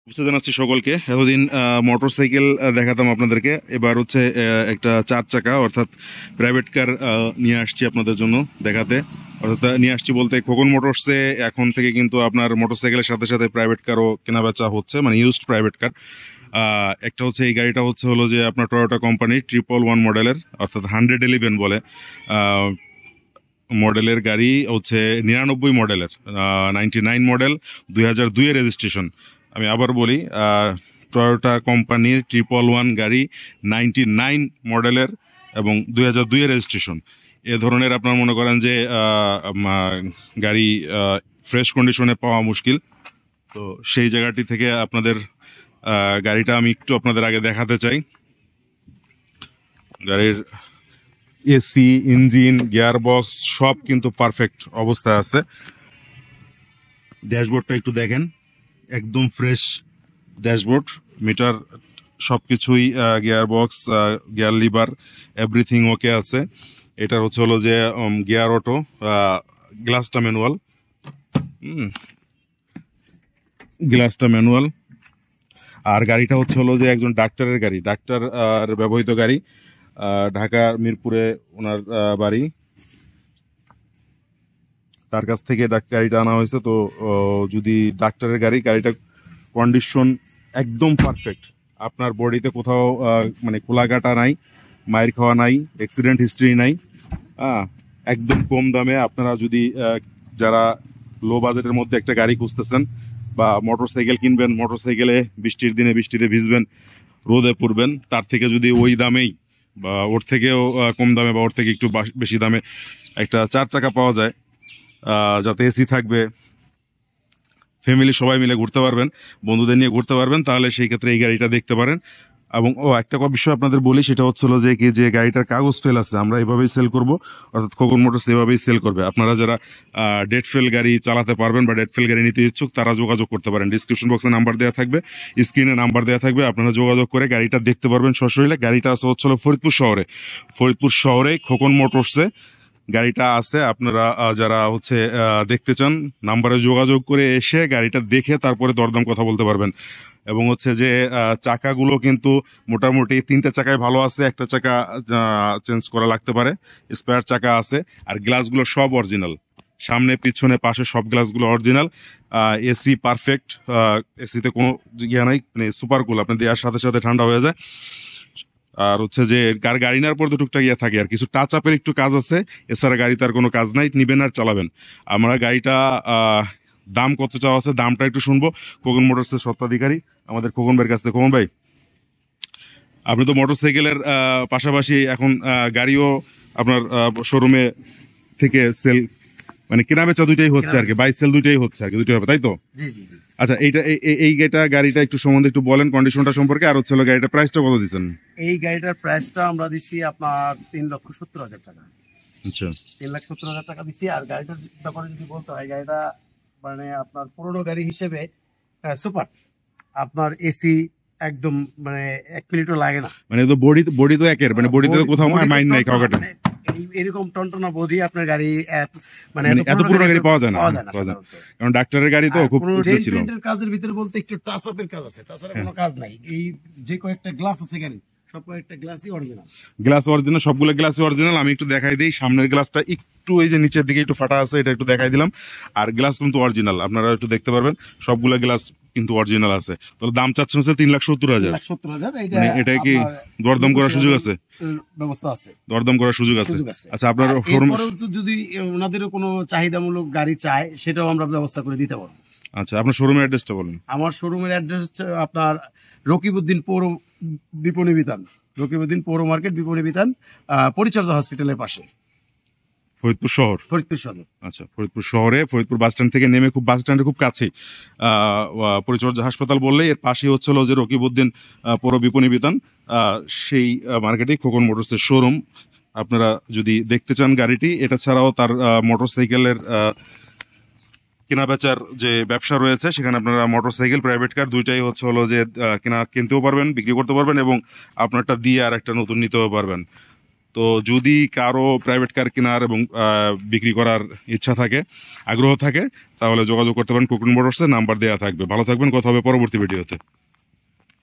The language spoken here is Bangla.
শুভেচ্ছা জানাচ্ছি সকলকে। এতদিন মোটরসাইকেল দেখাতাম আপনাদেরকে, এবার হচ্ছে একটা চার চাকা অর্থাৎ প্রাইভেট কার নিয়ে আসছি আপনাদের জন্য দেখাতে। অর্থাৎ নিয়ে আসছি বলতে খোকন মোটরসে এখন থেকে কিন্তু আপনার মোটরসাইকেলের সাথে সাথে প্রাইভেট কারও কেনা বেচা হচ্ছে, মানে ইউজড প্রাইভেট কার। একটা হচ্ছে এই গাড়িটা হলো যে আপনার টয়োটা কোম্পানি 111 মডেলের, অর্থাৎ 111 বলে মডেলের গাড়ি হচ্ছে 99 মডেলের, 99 মডেল, 2002 এর রেজিস্ট্রেশন। আমি আবার বলি, টয়োটা কোম্পানির 111 গাড়ি 99 মডেলের এবং 2002 এর রেজিস্ট্রেশন। এ ধরনের আপনার মনে করেন যে গাড়ি ফ্রেশ কন্ডিশনে পাওয়া মুশকিল। তো সেই জায়গাটি থেকে আপনাদের গাড়িটা আমি একটু আপনাদের আগে দেখাতে চাই। গাড়ির এসি, ইঞ্জিন, গিয়ার বক্স সব কিন্তু পারফেক্ট অবস্থায় আছে। ড্যাশবোর্ডটা একটু দেখেন, একদম ফ্রেশ ড্যাশবোর্ড, মিটার সবকিছুই, gear box, gear liver, everything okay আছে। এটার হলো যে গিয়ার অটো, গ্লাসটা ম্যানুয়াল, গ্লাসটা ম্যানুয়াল। আর গাড়িটা হলো যে একজন ডাক্তারের গাড়ি, ডাক্তার ব্যবহৃত গাড়ি। ঢাকা মিরপুরে ওনার বাড়ি, তার কাছ থেকে গাড়িটা আনা হয়েছে। তো যদি ডাক্তারের গাড়ি, গাড়িটা কন্ডিশন একদম পারফেক্ট। আপনার বডিতে কোথাও মানে খোলাকাটা নাই, মায়ের খাওয়া নাই, অ্যাক্সিডেন্ট হিস্ট্রি নাই। একদম কম দামে আপনারা যদি যারা লো বাজেটের মধ্যে একটা গাড়ি খুঁজতেছেন বা মোটরসাইকেল কিনবেন, মোটরসাইকেলে বৃষ্টির দিনে বৃষ্টিতে ভিজবেন, রোদে পড়বেন, তার থেকে যদি ওই দামেই বা ওর থেকেও কম দামে বা ওর থেকে একটু বেশি দামে একটা চার চাকা পাওয়া যায়, যাতে এসি থাকবে, ফ্যামিলি সবাই মিলে ঘুরতে পারবেন, বন্ধুদের নিয়ে ঘুরতে পারবেন, তাহলে সেই ক্ষেত্রে এই গাড়িটা দেখতে পারেন। এবং একটা বিষয় আপনাদের বলি, সেটা হলো যে কি, যে গাড়িটার কাগজ ফেল আছে আমরা এভাবেই সেল করব, অর্থাৎ খোকন মোটরস এভাবেই সেল করবে। আপনারা যারা ডেট ফেল গাড়ি চালাতে পারবেন বা ডেট ফেল গাড়ি নিতে ইচ্ছুক, তারা যোগাযোগ করতে পারেন। ডিসক্রিপশন বক্সে নাম্বার দেওয়া থাকবে, স্ক্রিনে নাম্বার দেওয়া থাকবে, আপনারা যোগাযোগ করে গাড়িটা দেখতে পারবেন সশরীরে। গাড়িটা আছে হলো ফরিদপুর শহরে খোকন মোটরসে গাড়িটা আছে। আপনারা যারা দেখতে চান, নাম্বারে যোগাযোগ করে এসে গাড়িটা দেখে তারপরে দরদাম কথা বলতে পারবেন। এবং যে চাকাগুলো কিন্তু মোটামুটি 3টে চাকায় ভালো আছে, একটা চাকা চেঞ্জ করা লাগতে পারে, স্পেয়ার চাকা আছে। আর গ্লাসগুলো সব অরিজিনাল, সামনে পিছনে পাশে সব গ্লাসগুলো অরিজিনাল। এসি পারফেক্ট, এসিতে কোনো ইয়ে নাই, মানে সুপার কুল, আপনি দেওয়ার সাথে সাথে ঠান্ডা হয়ে যায়। আর যে গাড়ি নেওয়ার পর তো টুকটাক ইয়ে থাকে, আর কিছু টাচ আপের একটু কাজ আছে, এছাড়া গাড়ি তার কোনো কাজ নাই, নিবেন আর চালাবেন। আমরা গাড়িটা দাম কত চাওয়া আছে, দামটা একটু শুনবো খোকন মোটরসের স্বত্বাধিকারী আমাদের খোকন ভাইয়ের কাছ থেকে। খোকন ভাই, আপনি তো মোটরসাইকেলের পাশাপাশি এখন গাড়িও আপনার শোরুমে থেকে সেল, মানে কেনা বেচা দুইটাই হচ্ছে আর কি, বাই সেল দুইটাই হচ্ছে আর কি, দুইটাই হবে, তাই তো? আচ্ছা, এই গাড়িটা একটু সম্বন্ধে একটু বলেন, কন্ডিশনটা সম্পর্কে। আর হলো গাড়িটার প্রাইসটা কত দিচ্ছেন? এই গাড়িটার প্রাইসটা আমরা দিচ্ছি আপনার 3,70,000 টাকা। আচ্ছা, 3,70,000 টাকা দিচ্ছি। আর গাড়িটার ব্যাপারে যদি বলতে হয়, গাড়িটা মানে আপনার পুরোনো গাড়ি হিসেবে সুপার। আপনার এসি একদম মানে 1 মিনিটও লাগে না, মানে তো বডি তো একের, মানে বডিতে তো কোথাও মাইন্ড নাই কাউকে। এরকম টনটনা বডি আপনার গাড়ি মানে এত পুরনো গাড়ি পাওয়া যায় না, কারণ ডাক্তারের গাড়ি তো খুব ছিল। কাজের ভিতরে বলতে একটু টাচ আপের কাজ আছে, তাছাড়া কোনো কাজ নাই। এই যে কয়েকটা গ্লাস আছে গাড়ি, সব কয়েকটা গ্লাসই অরিজিনাল, গ্লাস অরিজিনাল, সবগুলো গ্লাসই অরিজিনাল। আমি একটু দেখাই দিই, সামনের গ্লাসটা একটু এই যে নিচের দিকে একটু ফাটা আছে, এটা একটু দেখাই দিলাম। আর গ্লাস কিন্তু অরিজিনাল, আপনারা একটু দেখতে পারবেন, সবগুলো গ্লাস কিন্তু অরিজিনাল আছে। তাহলে দাম চাচ্ছেন 3,70,000। এটা কি দরদাম করার সুযোগ আছে? ব্যবস্থা আছে, দরদাম করার সুযোগ আছে। আচ্ছা, আপনার শোরুমে যদি ওনাদেরও কোনো চাহিদামূলক গাড়ি চায়, সেটাও আমরা ব্যবস্থা করে দিতে পারবো। আচ্ছা, আপনার শোরুমের অ্যাড্রেসটা বলুন। আমার শোরুমের অ্যাড্রেস হচ্ছে আপনার রকিবউদ্দিন পৌর বিপণী বিতান, রকিবউদ্দিন পৌর মার্কেট বিপণী বিতান, পরিচর্যা হসপিটালের পাশে, ফরিদপুর শহর। আচ্ছা, ফরিদপুর শহরে, ফরিদপুর বাস স্ট্যান্ড থেকে নেমে বাস স্ট্যান্ডের খুব কাছে পরিচর্যা হাসপাতাল বললেই এর পাশে হলো যে রকিবউদ্দিন পৌর বিপণী বিতান, সেই মার্কেটেই খোকন মোটরসের শোরুম। আপনারা যদি দেখতে চান গাড়িটি, এটা ছাড়াও তার মোটরসাইকেলের কেনা বেচার যে ব্যবসা রয়েছে, সেখানে আপনারা মোটরসাইকেল, প্রাইভেট কার দুইটাই হলো যে কিনতেও পারবেন, বিক্রি করতে পারবেন, এবং আপনারটা দিয়ে আর একটা নতুন নিতেও পারবেন। তো যদি কারো প্রাইভেট কার কেনার এবং বিক্রি করার ইচ্ছা থাকে, আগ্রহ থাকে, তাহলে যোগাযোগ করতে পারেন কোকুন মোটরসে, নাম্বার দেওয়া থাকবে। ভালো থাকবেন, কথা হবে পরবর্তী ভিডিওতে।